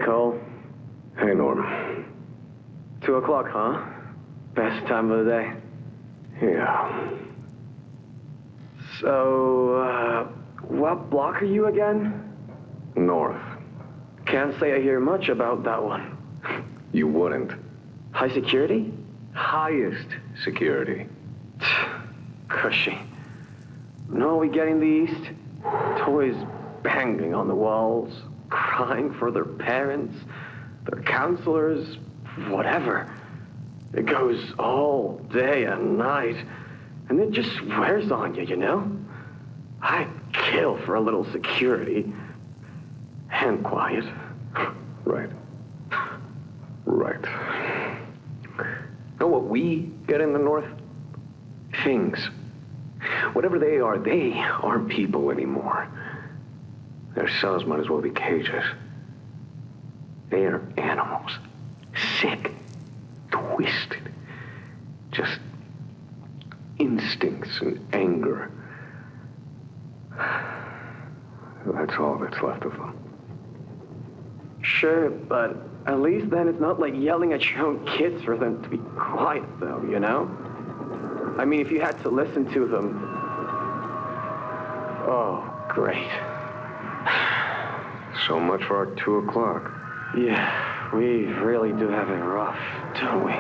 Cole. Hey, Norm. 2 o'clock, huh? Best time of the day. Yeah. So, what block are you again? North. Can't say I hear much about that one. You wouldn't. High security? Highest security. Cushy. No, we get in the east. Toys banging on the walls, crying for their parents, their counselors, whatever. It goes all day and night, and it just wears on you, you know? I'd kill for a little security. And quiet. Right. Right. Know what we get in the North? Things. Whatever they aren't people anymore. Their cells might as well be cages. They are animals. Sick. Twisted. Just instincts and anger. That's all that's left of them. Sure, but at least then it's not like yelling at your own kids for them to be quiet, though, you know? I mean, if you had to listen to them... Oh, great. So much for our 2 o'clock. Yeah, we really do have it rough, don't we?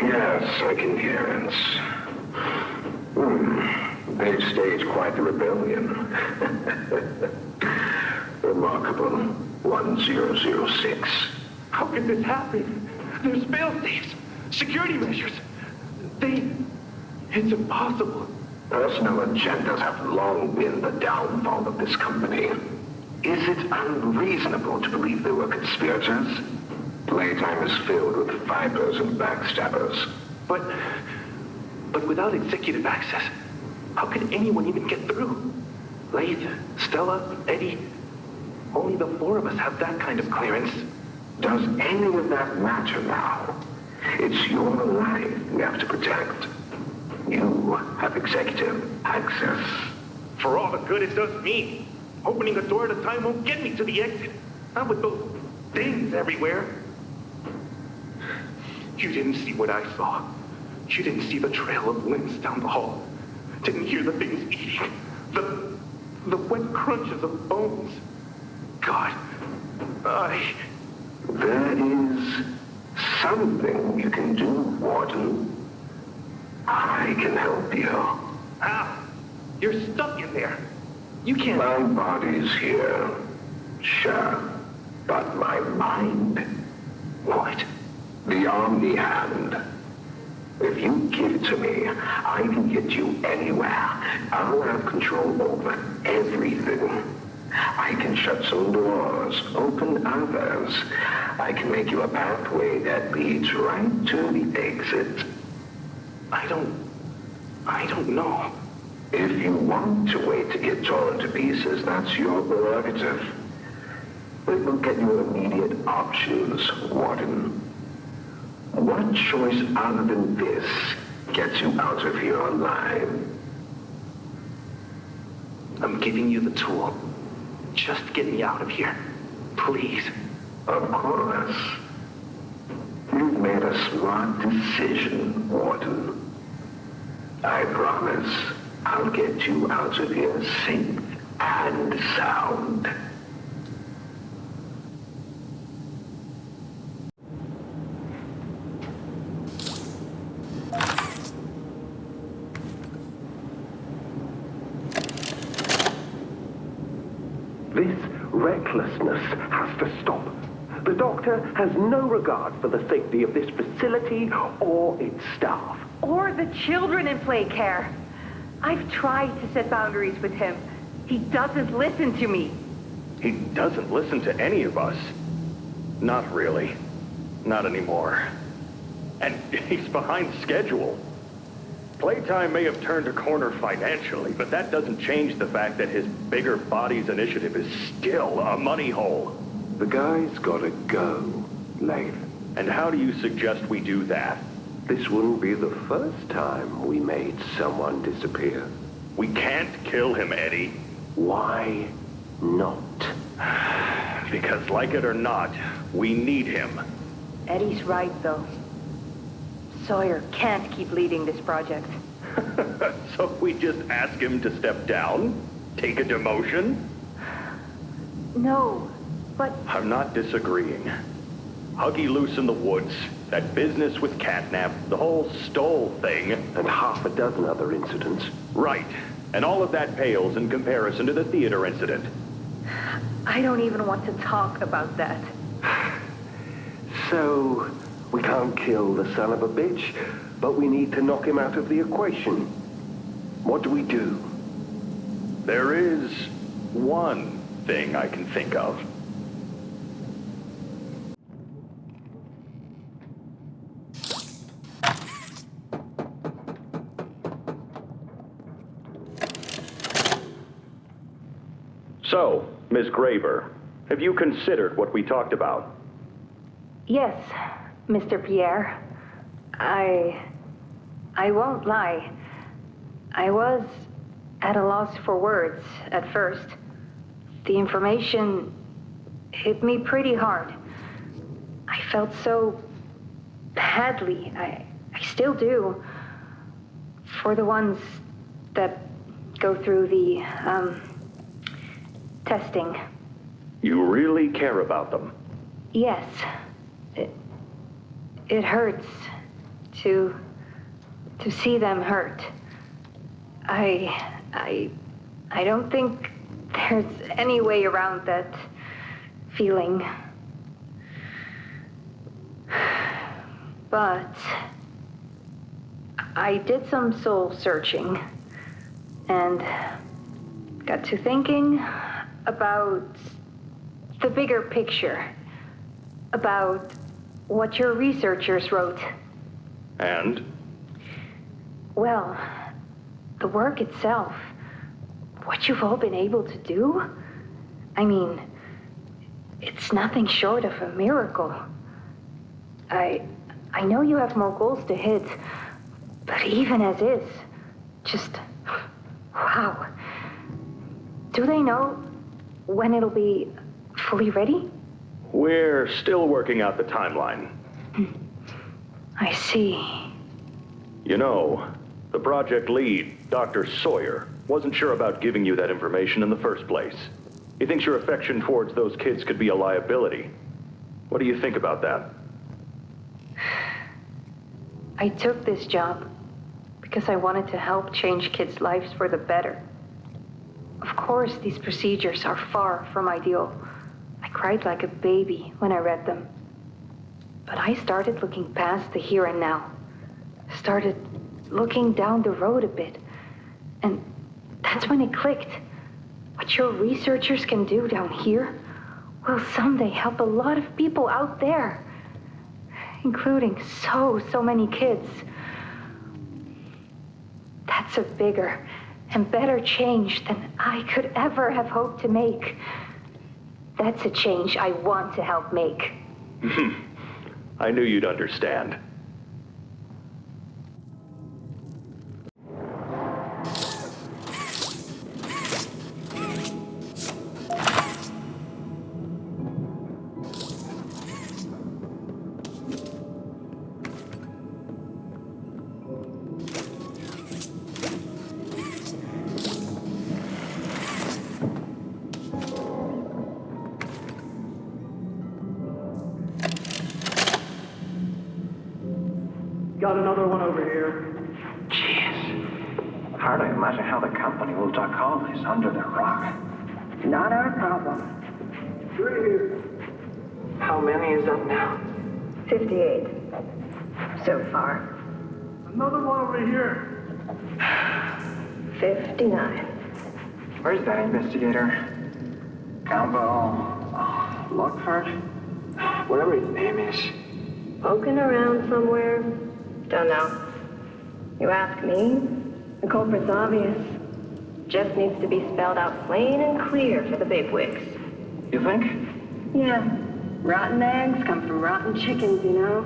Yes, I can hear it. They've staged quite the rebellion. Remarkable. 1006. How could this happen? There's fail-safes, security measures. It's impossible. Personal agendas have long been the downfall of this company. Is it unreasonable to believe they were conspirators? Playtime is filled with vipers and backstabbers. But without executive access, how could anyone even get through? Laith, Stella, Eddie, only the 4 of us have that kind of clearance. Does any of that matter now? It's your life we have to protect. You have executive access. For all the good it does me, opening a door at a time won't get me to the exit. Not with those things everywhere. You didn't see what I saw. You didn't see the trail of limbs down the hall. Didn't hear the things eating. The wet crunches of bones. God, There is something you can do, Warden. I can help you. How? You're stuck in there. You can't... My body's here. Sure. But my mind... What? The Omni Hand. If you give it to me, I can get you anywhere. I'll have control over everything. I can shut some doors, open others. I can make you a pathway that leads right to the exit. I don't know. If you want to wait to get torn to pieces, that's your prerogative. But look at your immediate options, Warden. What choice other than this gets you out of here alive? I'm giving you the tool. Just get me out of here. Please. Of course. You've made a smart decision, Warden. I promise I'll get you out of here safe and sound. This recklessness has to stop. The doctor has no regard for the safety of this facility or its staff. Or the children in play care. I've tried to set boundaries with him. He doesn't listen to me. He doesn't listen to any of us. Not really. Not anymore. And he's behind schedule. Playtime may have turned a corner financially, but that doesn't change the fact that his bigger bodies initiative is still a money hole. The guy's gotta go, Lath. And how do you suggest we do that? This wouldn't be the first time we made someone disappear. We can't kill him, Eddie. Why not? Because like it or not, we need him. Eddie's right, though. Sawyer can't keep leading this project. So we just ask him to step down? Take a demotion? No, but... I'm not disagreeing. Huggy loose in the woods, that business with Catnap, the whole Stoll thing. And half a dozen other incidents. Right. And all of that pales in comparison to the theater incident. I don't even want to talk about that. So, we can't kill the son of a bitch, but we need to knock him out of the equation. What do we do? There is one thing I can think of. So, Miss Greyber, have you considered what we talked about? Yes, Mr. Pierre. I won't lie. I was at a loss for words at first. The information hit me pretty hard. I felt so badly. I still do. For the ones that go through the, testing. You really care about them? Yes. It hurts to see them hurt. I don't think there's any way around that feeling. But I did some soul searching and got to thinking about the bigger picture, about what your researchers wrote. And? Well, the work itself, what you've all been able to do, I mean, it's nothing short of a miracle. I know you have more goals to hit, but even as is, just, wow. Do they know when it'll be fully ready? We're still working out the timeline. I see. You know, the project lead, Dr. Sawyer, wasn't sure about giving you that information in the first place. He thinks your affection towards those kids could be a liability. What do you think about that? I took this job because I wanted to help change kids' lives for the better. Of course, these procedures are far from ideal. I cried like a baby when I read them. But I started looking past the here and now. Started looking down the road a bit. And that's when it clicked. What your researchers can do down here will someday help a lot of people out there. Including so many kids. That's a bigger and better change than I could ever have hoped to make. That's a change I want to help make. I knew you'd understand. Got another one over here. Jeez. Hard to imagine how the company will duck all this under the rock. Not our problem. Through here. How many is up now? 58. So far. Another one over here. 59. Where's that investigator? Campbell, Lockhart, whatever his name is. Poking around somewhere? Don't know. You ask me? The culprit's obvious. Just needs to be spelled out plain and clear for the bigwigs. You think? Yeah. Rotten eggs come from rotten chickens, you know?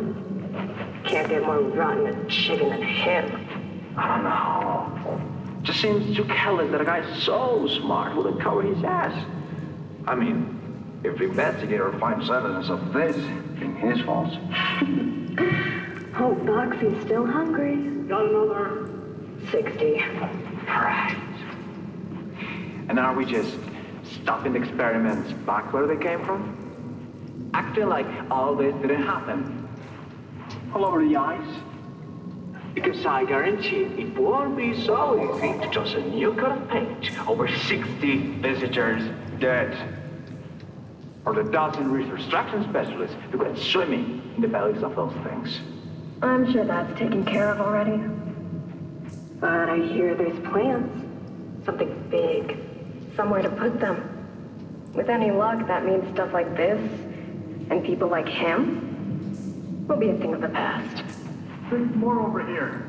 Can't get more rotten a chicken than him. I don't know. Just seems too careless that a guy so smart wouldn't cover his ass. I mean, if the investigator finds evidence of this, it's his fault. Hope Boxy's still hungry. Got another. 60. Right. And are we just stopping the experiments back where they came from? Acting like all this didn't happen. All over the ice? Because I guarantee it won't be so easy to toss a new coat of paint over 60 visitors dead. Or the dozen research extraction specialists who went swimming in the bellies of those things. I'm sure that's taken care of already. But I hear there's plans. Something big. Somewhere to put them. With any luck, that means stuff like this, and people like him, will be a thing of the past. There's more over here.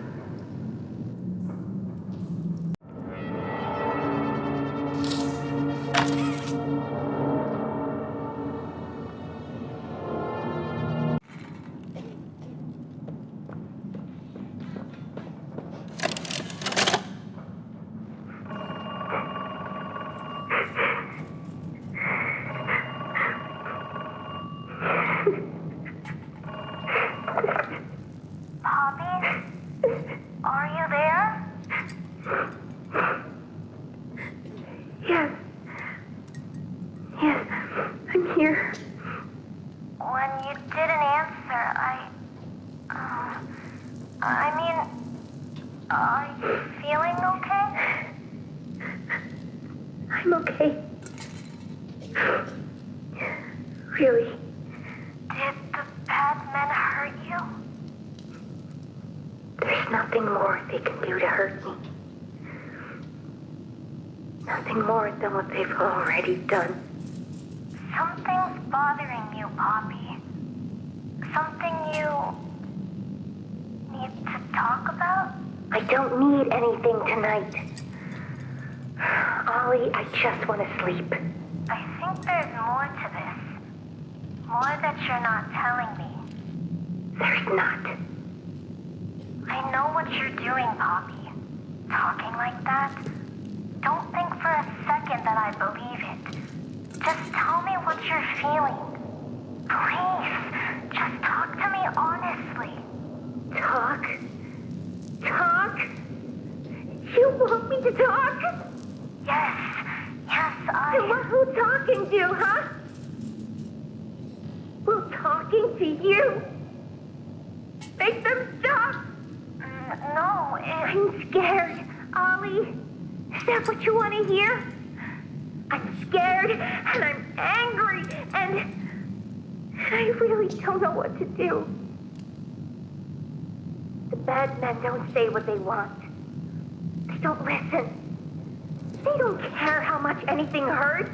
I'm okay. Really. Did the bad men hurt you? There's nothing more they can do to hurt me. Nothing more than what they've already done. Something's bothering you, Poppy. Something you need to talk about? I don't need anything tonight. Ollie, I just want to sleep. I think there's more to this. More that you're not telling me. There's not. I know what you're doing, Poppy. Talking like that. Don't think for a second that I believe it. Just tell me what you're feeling. Please, just talk to me honestly. Talk? Talk? You want me to talk? Yes, To who talking to, huh? Will talking to you make them stop? No, I'm scared, Ollie. Is that what you want to hear? I'm scared, and I'm angry, and I really don't know what to do. The bad men don't say what they want. They don't listen. They don't care how much anything hurts.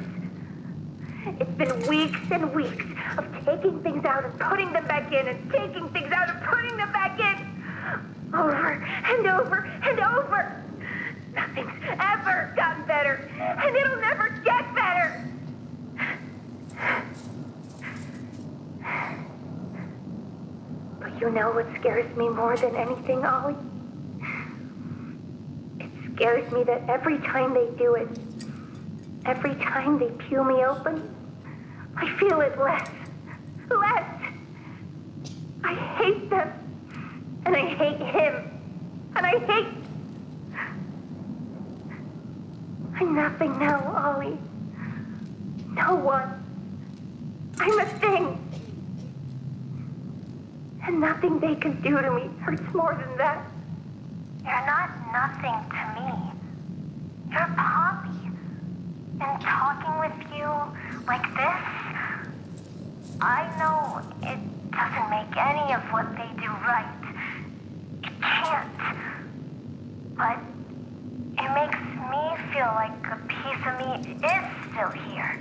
It's been weeks and weeks of taking things out and putting them back in, and taking things out and putting them back in. Over and over and over. Nothing's ever gotten better, and it'll never get better. But you know what scares me more than anything, Ollie? It scares me that every time they do it, every time they peel me open, I feel it less. Less. I hate them. And I hate him. And I hate... I'm nothing now, Ollie. No one. I'm a thing. And nothing they can do to me hurts more than that. you're not nothing to me. You're Poppy. And talking with you like this, I know it doesn't make any of what they do right. It can't. But it makes me feel like a piece of me is still here.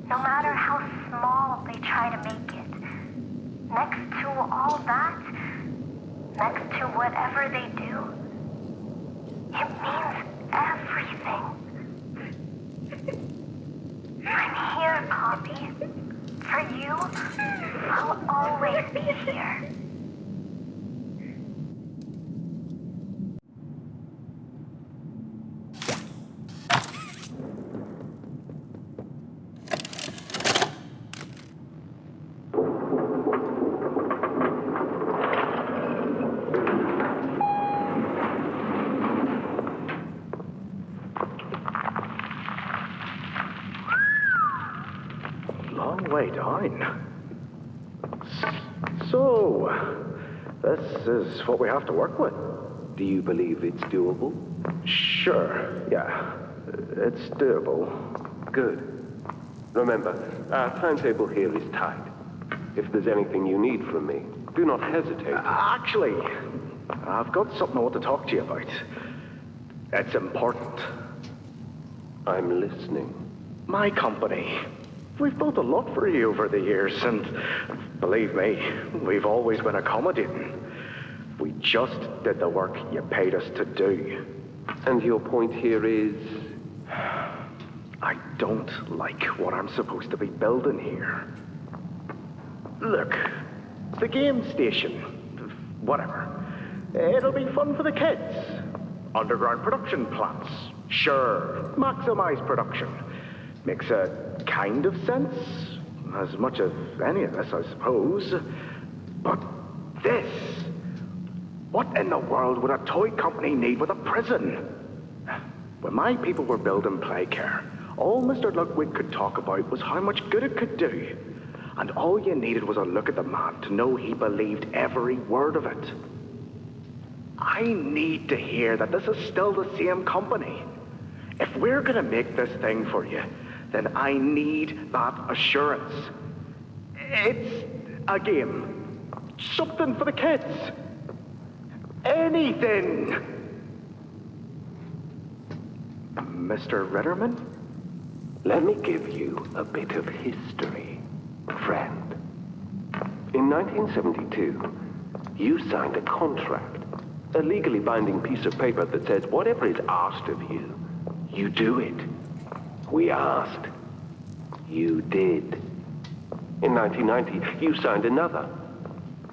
No matter how small they try to make it. Next to all that, next to whatever they do, it means everything. I'm here, Poppy. For you, I'll always be here. Way down. So, this is what we have to work with. Do you believe it's doable? Sure, yeah. It's doable. Good. Remember, our timetable here is tight. If there's anything you need from me, do not hesitate. Actually, I've got something I want to talk to you about. It's important. I'm listening. My company. We've built a lot for you over the years, and believe me, we've always been accommodating. We just did the work you paid us to do. And your point here is? I don't like what I'm supposed to be building here. Look, the game station, whatever. It'll be fun for the kids. Underground production plants, sure, maximize production. Makes a kind of sense, as much as any of this, I suppose. But this, what in the world would a toy company need with a prison? When my people were building Playcare, all Mr. Ludwig could talk about was how much good it could do. And all you needed was a look at the man to know he believed every word of it. I need to hear that this is still the same company. If we're gonna make this thing for you, then I need that assurance. It's a game. Something for the kids. Anything. Mr. Ritterman? Let me give you a bit of history, friend. In 1972, you signed a contract, a legally binding piece of paper that says whatever is asked of you, you do it. We asked. You did. In 1990, you signed another.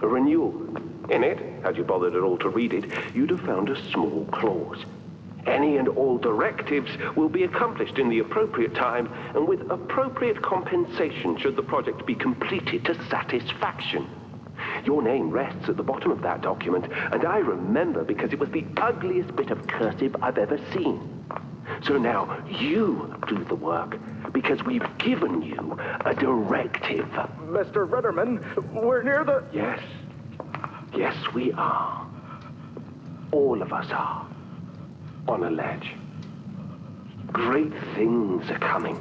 A renewal. In it, had you bothered at all to read it, you'd have found a small clause. Any and all directives will be accomplished in the appropriate time and with appropriate compensation should the project be completed to satisfaction. Your name rests at the bottom of that document, and I remember because it was the ugliest bit of cursive I've ever seen. So now you do the work, because we've given you a directive. Mr. Ritterman, we're near the... Yes. Yes, we are. All of us are. On a ledge. Great things are coming.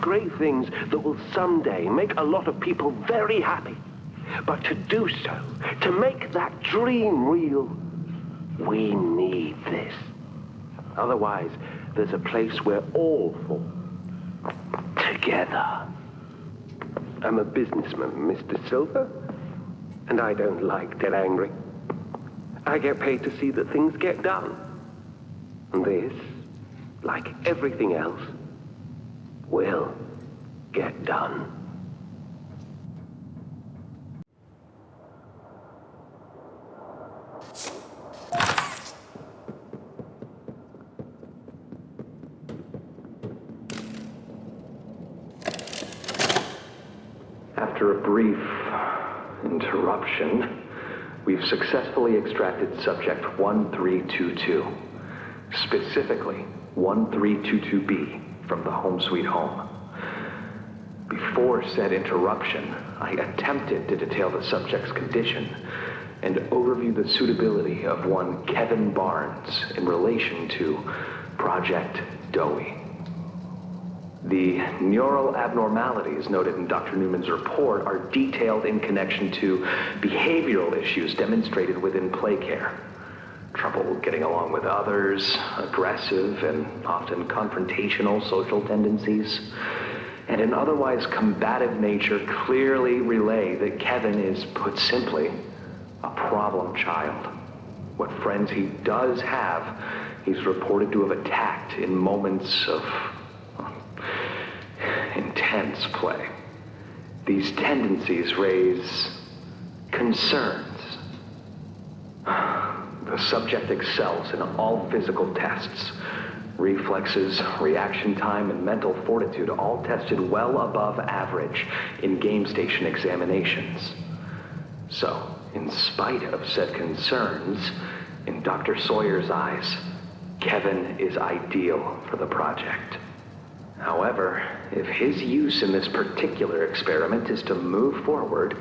Great things that will someday make a lot of people very happy. But to do so, to make that dream real, we need this. Otherwise, there's a place we're all for. Together. I'm a businessman, Mr. Silver, and I don't like dead angry. I get paid to see that things get done. And this, like everything else, will get done. After a brief interruption, we've successfully extracted subject 1322, specifically 1322B from the Home Sweet Home. Before said interruption, I attempted to detail the subject's condition and overview the suitability of one Kevin Barnes in relation to Project Dowie. The neural abnormalities noted in Dr. Newman's report are detailed in connection to behavioral issues demonstrated within play care. Trouble getting along with others, aggressive and often confrontational social tendencies, and an otherwise combative nature clearly relay that Kevin is, put simply, a problem child. What friends he does have, he's reported to have attacked in moments of intense play. These tendencies raise concerns. The subject excels in all physical tests. Reflexes, reaction time, and mental fortitude all tested well above average in game station examinations. So, in spite of said concerns, in Dr. Sawyer's eyes, Kevin is ideal for the project. However, if his use in this particular experiment is to move forward,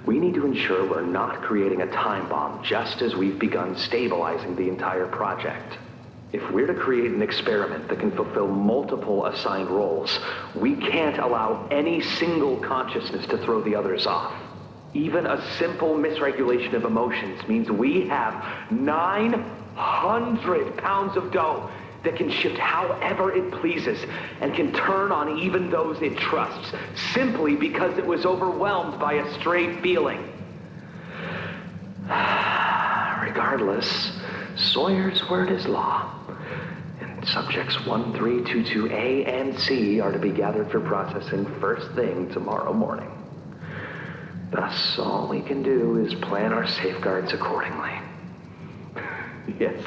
we need to ensure we're not creating a time bomb just as we've begun stabilizing the entire project. If we're to create an experiment that can fulfill multiple assigned roles, we can't allow any single consciousness to throw the others off. Even a simple misregulation of emotions means we have 900 pounds of dough that can shift however it pleases and can turn on even those it trusts, simply because it was overwhelmed by a stray feeling. Regardless, Sawyer's word is law, and subjects 1322A and C are to be gathered for processing first thing tomorrow morning. Thus, all we can do is plan our safeguards accordingly. Yes,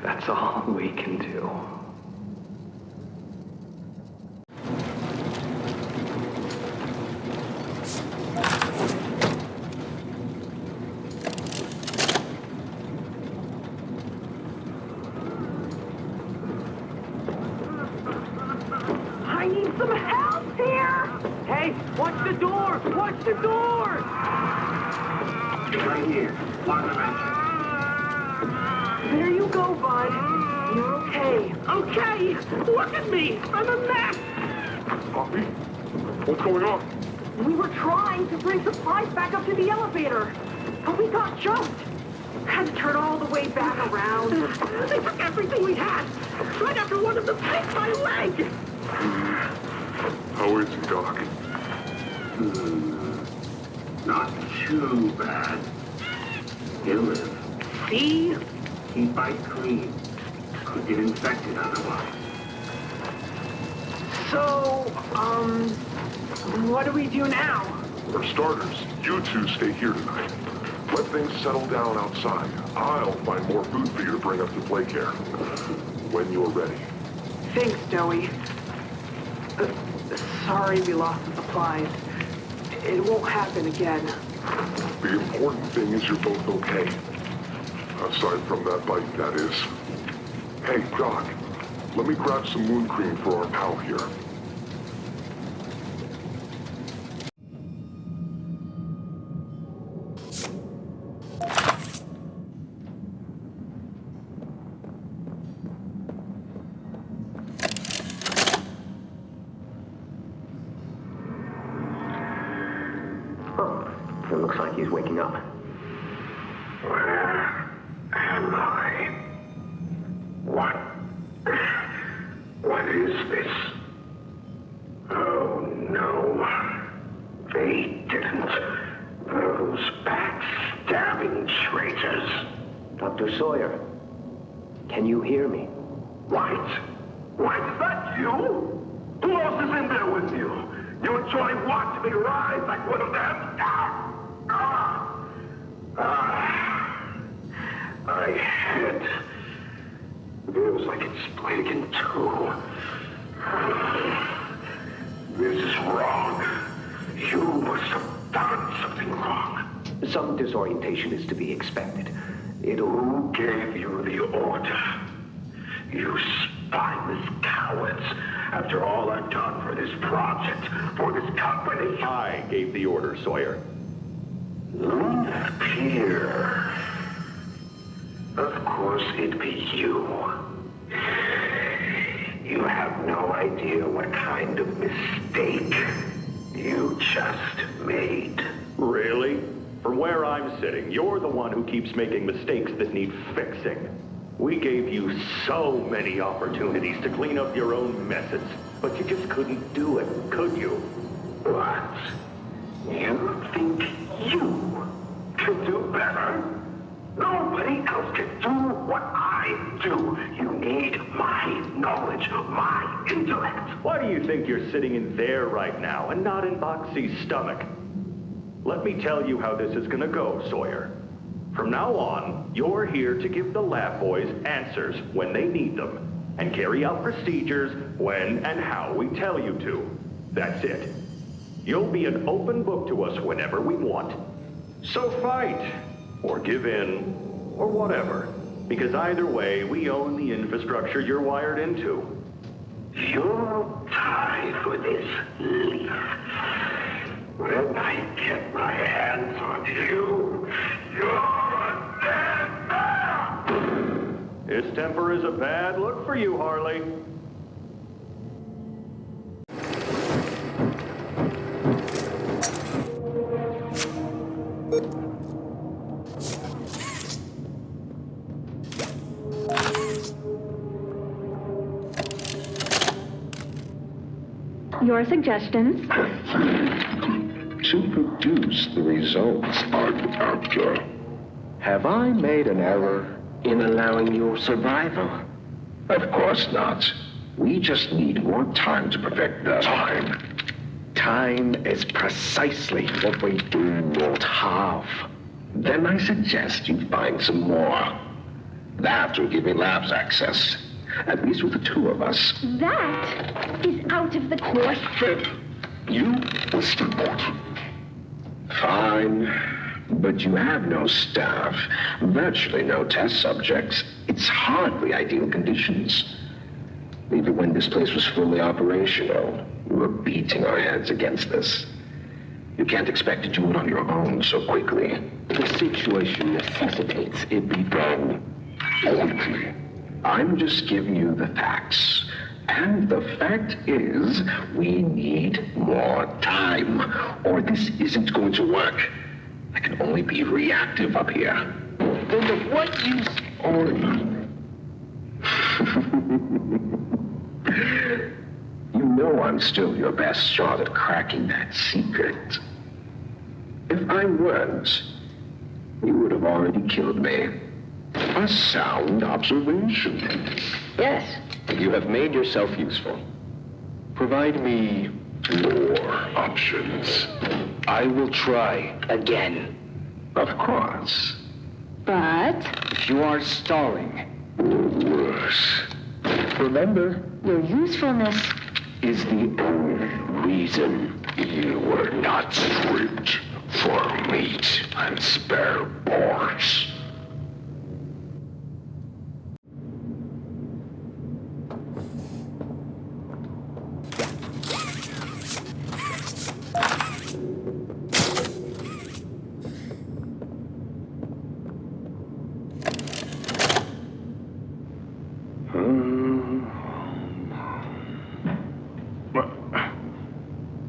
that's all we can do. I need some help here! Hey, watch the door! Watch the door! Right here. One dimension. There you go, bud. You're okay. Okay! Look at me! I'm a mess! Poppy? What's going on? We were trying to bring supplies back up to the elevator, but we got jumped. Had to turn all the way back around. They took everything we had, right after one of them bit my leg! How is he, Doc? Not too bad. He'll live. See? Keep ice clean. Could get infected otherwise. So, what do we do now? For starters, you two stay here tonight. Let things settle down outside. I'll find more food for you to bring up to play care. When you're ready. Thanks, Joey. Sorry we lost the supplies. It won't happen again. The important thing is you're both okay. Aside from that bite, that is. Hey, Doc, let me grab some wound cream for our pal here. It looks like he's waking up. Where am I? What is this? Oh no. They didn't. Those backstabbing traitors. Dr. Sawyer, can you hear me? White? White, is that you? Who else is in there with you? You enjoy watching me rise like one of them? My head feels like it's split in two. This is wrong. You must have done something wrong. Some disorientation is to be expected. Who gave you the order? You spineless cowards. After all I've done for this project, for this company. I gave the order, Sawyer. Luna Pier. Of course it'd be you. You have no idea what kind of mistake you just made. Really? From where I'm sitting, you're the one who keeps making mistakes that need fixing. We gave you so many opportunities to clean up your own messes, but you just couldn't do it, could you? What? You think you can do better? Nobody else can do what I do. You need my knowledge, my intellect. Why do you think you're sitting in there right now and not in Boxy's stomach? Let me tell you how this is gonna go, Sawyer. From now on, you're here to give the lab boys answers when they need them, and carry out procedures when and how we tell you to. That's it. You'll be an open book to us whenever we want. So fight, or give in, or whatever. Because either way, we own the infrastructure you're wired into. You'll die for this leaf. When I get my hands on you, you're a dead man! His temper is a bad look for you, Harley. Your suggestions? To produce the results I'm after. Have I made an error in allowing your survival? Of course not. We just need more time to perfect the time. Time is precisely what we do not have. Then I suggest you find some more. That will give me labs access. At least with the two of us. That is out of the question. You must report. Fine. But you have no staff, virtually no test subjects. It's hardly ideal conditions. Even when this place was fully operational, we were beating our heads against this. You can't expect to do it on your own so quickly. The situation necessitates it be done quickly. I'm just giving you the facts. And the fact is, we need more time, or this isn't going to work. I can only be reactive up here. Then of what use are you? You know I'm still your best shot at cracking that secret. If I weren't, you would have already killed me. A sound observation. Yes, you have made yourself useful. Provide me More options. I will try again. Of course. But If you are stalling, Worse. remember, your usefulness Is the only reason you were not stripped for meat and spare parts.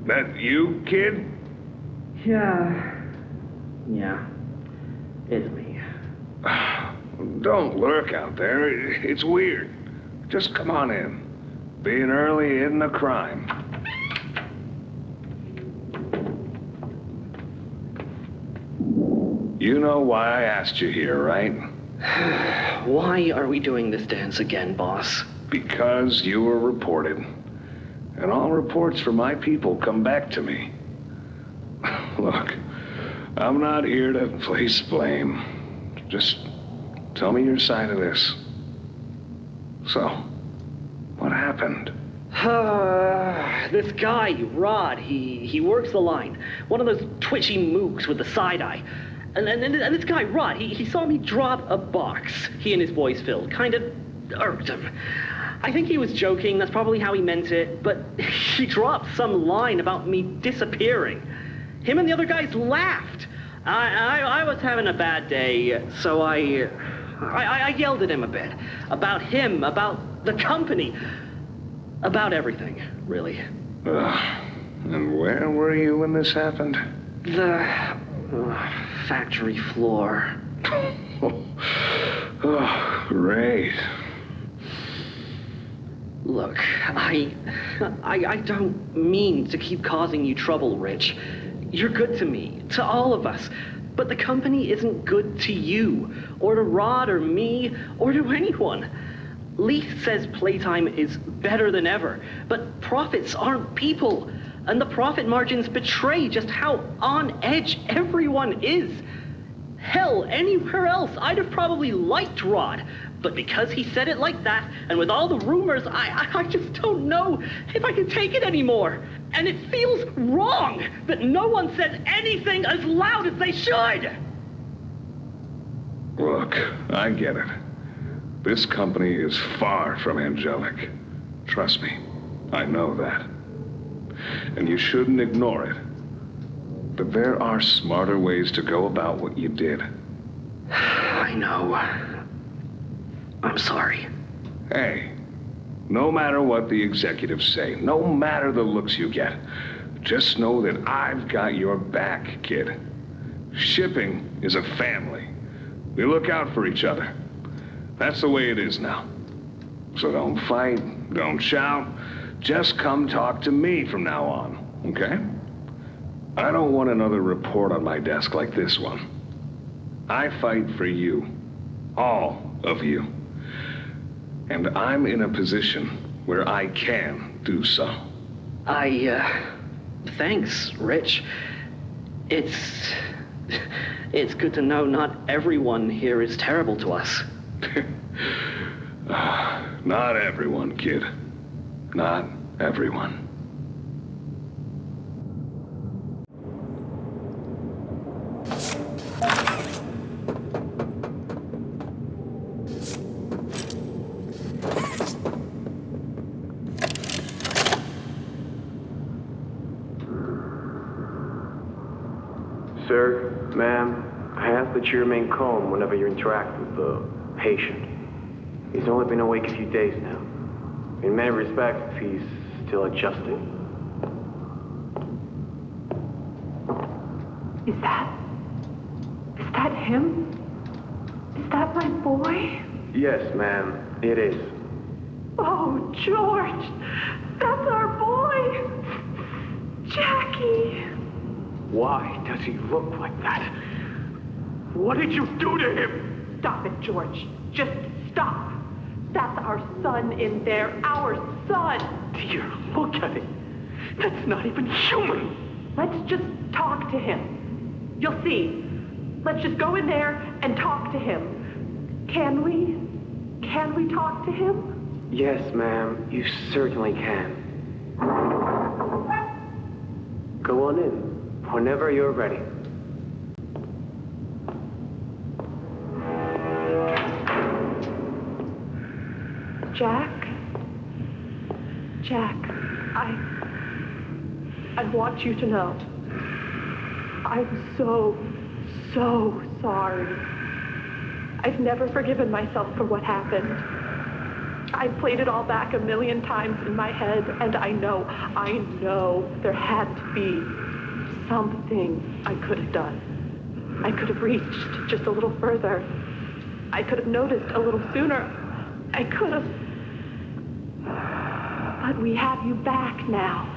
That you, kid? Yeah, it's me. Don't lurk out there. It's weird. Just come on in. Being early isn't a crime. You know why I asked you here, right? Why are we doing this dance again, boss? Because you were reported. And all reports from my people come back to me. Look, I'm not here to place blame. Just tell me your side of this. So, what happened? This guy, Rod, he works the line. One of those twitchy mooks with the side eye. And this guy, Rod, he saw me drop a box he and his boys filled. Kind of irked him. I think he was joking, that's probably how he meant it, but he dropped some line about me disappearing. Him and the other guys laughed. I was having a bad day, so I yelled at him a bit. About him, about the company. About everything, really. And where were you when this happened? The factory floor. Oh, great. Look, I don't mean to keep causing you trouble, Rich. You're good to me, to all of us. But the company isn't good to you, or to Rod, or me, or to anyone. Leith says Playtime is better than ever, but profits aren't people. And the profit margins betray just how on edge everyone is. Hell, anywhere else, I'd have probably liked Rod. But because he said it like that, and with all the rumors, I just don't know if I can take it anymore. And it feels wrong that no one says anything as loud as they should. Look, I get it. This company is far from angelic. Trust me, I know that. And you shouldn't ignore it. But there are smarter ways to go about what you did. I know. I'm sorry. Hey, no matter what the executives say, no matter the looks you get, just know that I've got your back, kid. Shipping is a family. We look out for each other. That's the way it is now. So don't fight, don't shout. Just come talk to me from now on, okay? I don't want another report on my desk like this one. I fight for you. All of you. And I'm in a position where I can do so. Thanks, Rich. It's good to know not everyone here is terrible to us. Not everyone, kid. Not everyone. Sir, ma'am, I ask that you remain calm whenever you interact with the patient. He's only been awake a few days now. In many respects, he's still adjusting. Is that him? Is that my boy? Yes, ma'am, it is. Oh, George, that's our boy! Jackie! Why does he look like that? What did you do to him? Stop it, George. Just stop. That's our son in there. Our son. Dear, look at him. That's not even human. Let's just talk to him. You'll see. Let's just go in there and talk to him. Can we? Can we talk to him? Yes, ma'am, you certainly can. Go on in, whenever you're ready. Jack, I want you to know, I'm so sorry. I've never forgiven myself for what happened. I've played it all back 1,000,000 times in my head, and I know there had to be something I could have done. I could have reached just a little further. I could have noticed a little sooner. I could have. But we have you back now.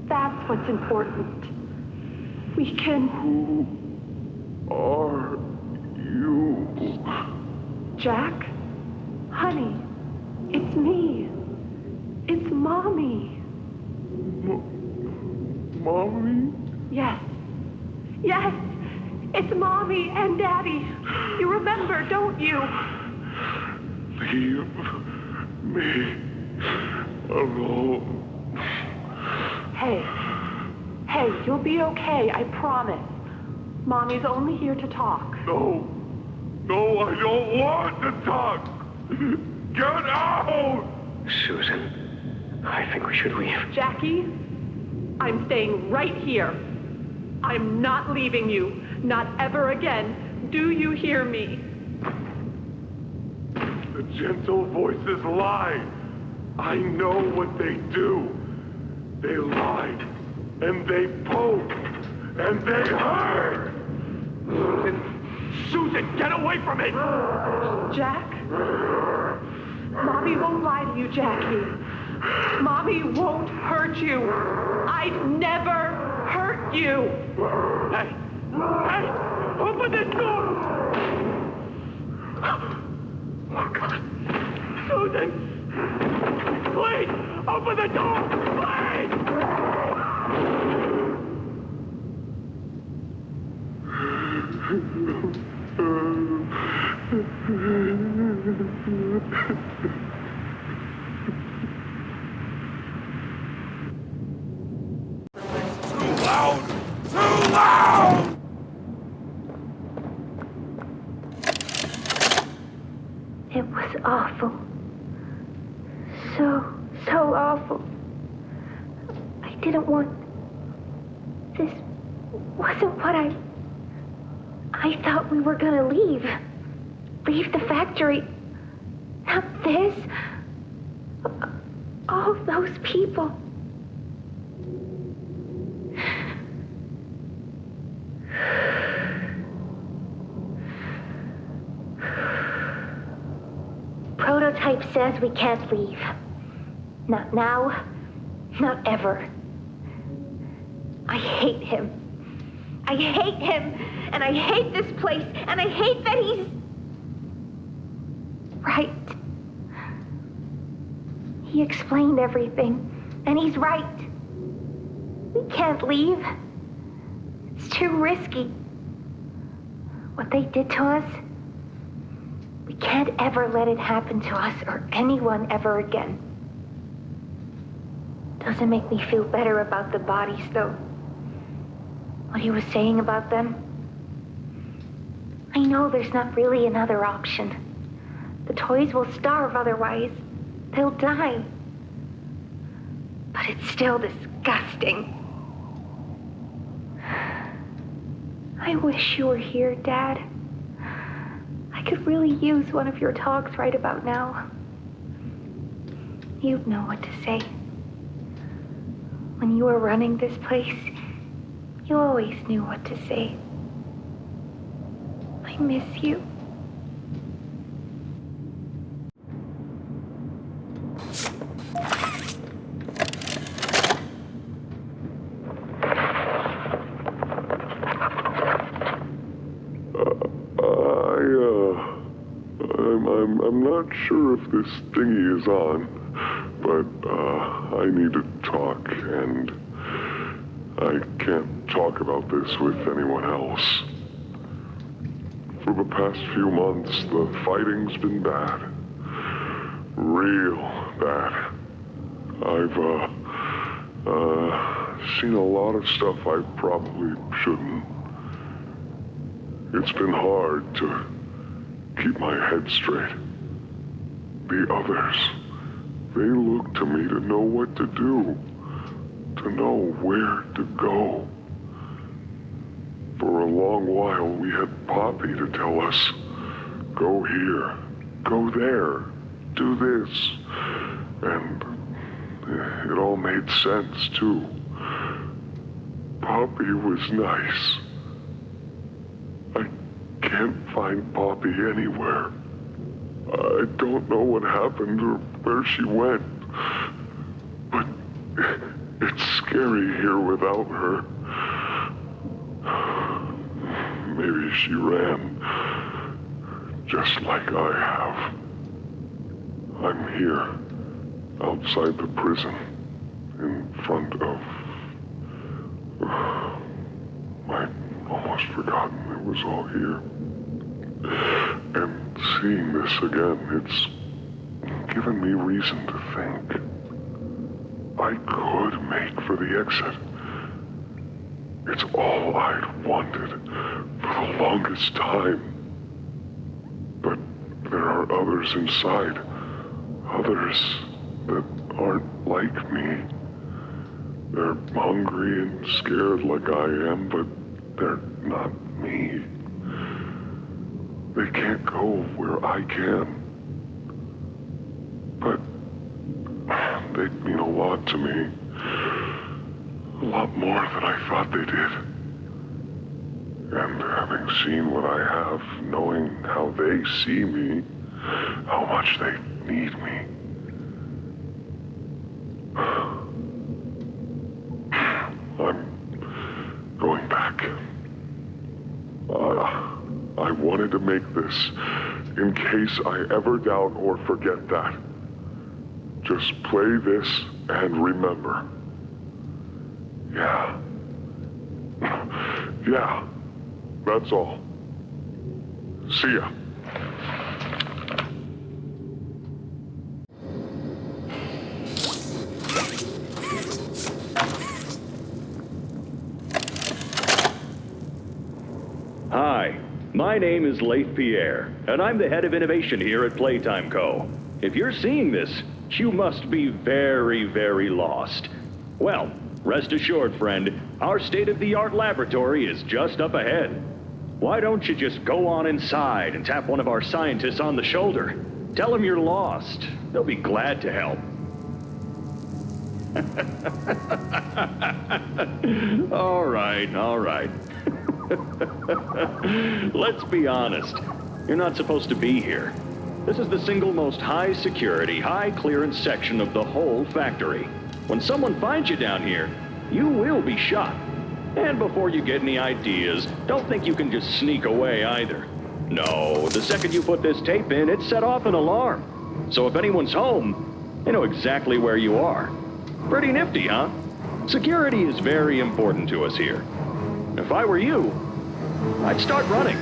That's what's important. We can... Who are you? Jack? Honey, it's me. It's Mommy. Mommy? Yes. Yes! It's Mommy and Daddy. You remember, don't you? Leave me alone. Hey, you'll be okay, I promise. Mommy's only here to talk. No, I don't want to talk. Get out! Susan, I think we should leave. Jackie, I'm staying right here. I'm not leaving you. Not ever again. Do you hear me? The gentle voices lie. I know what they do. They lied, and they poked, and they hurt. Susan, get away from me! Jack? Mommy won't lie to you, Jackie. Mommy won't hurt you. I'd never hurt you. Hey! Hey! Open this door! Oh, God. Susan! Please! Open the door! Please! Too loud! Too loud! It was awful. So awful. I didn't want... This wasn't what I thought we were gonna leave. Leave the factory. Not this. All those people. Prototype says we can't leave. Not now, not ever. I hate him. I hate him, and I hate this place, and I hate that he's... right. He explained everything, and he's right. We can't leave. It's too risky. What they did to us, we can't ever let it happen to us or anyone ever again. Doesn't make me feel better about the bodies, though. What he was saying about them. I know there's not really another option. The toys will starve otherwise. They'll die. But it's still disgusting. I wish you were here, Dad. I could really use one of your talks right about now. You'd know what to say. When you were running this place, you always knew what to say. I miss you. I'm not sure if this thingy is on, but I need to talk, and I can't talk about this with anyone else. For the past few months, the fighting's been bad. Real bad. I've seen a lot of stuff I probably shouldn't. It's been hard to keep my head straight. The others, they look to me to know what to do, to know where to go. For a long while, we had Poppy to tell us, go here, go there, do this. And it all made sense, too. Poppy was nice. I can't find Poppy anywhere. I don't know what happened or where she went. But it's scary here without her. Maybe she ran, just like I have. I'm here, outside the prison, in front of... I'd almost forgotten it was all here. And seeing this again, it's given me reason to think. I could make for the exit. It's all I'd wanted for the longest time. But there are others inside. Others that aren't like me. They're hungry and scared like I am, but they're not me. They can't go where I can. But They mean a lot to me. A lot more than I thought they did. And having seen what I have, knowing how they see me, how much they need me. I'm going back. I wanted to make this in case I ever doubt or forget that. Just play this and remember. Yeah. Yeah. That's all. See ya. Hi, my name is Leif Pierre, and I'm the head of innovation here at Playtime Co. If you're seeing this, you must be very, very lost. Well, rest assured, friend, our state-of-the-art laboratory is just up ahead. Why don't you just go on inside and tap one of our scientists on the shoulder? Tell them you're lost. They'll be glad to help. All right, all right. Let's be honest. You're not supposed to be here. This is the single most high-security, high-clearance section of the whole factory. When someone finds you down here, you will be shot. And before you get any ideas, don't think you can just sneak away either. No, the second you put this tape in, it set off an alarm. So if anyone's home, they know exactly where you are. Pretty nifty, huh? Security is very important to us here. If I were you, I'd start running.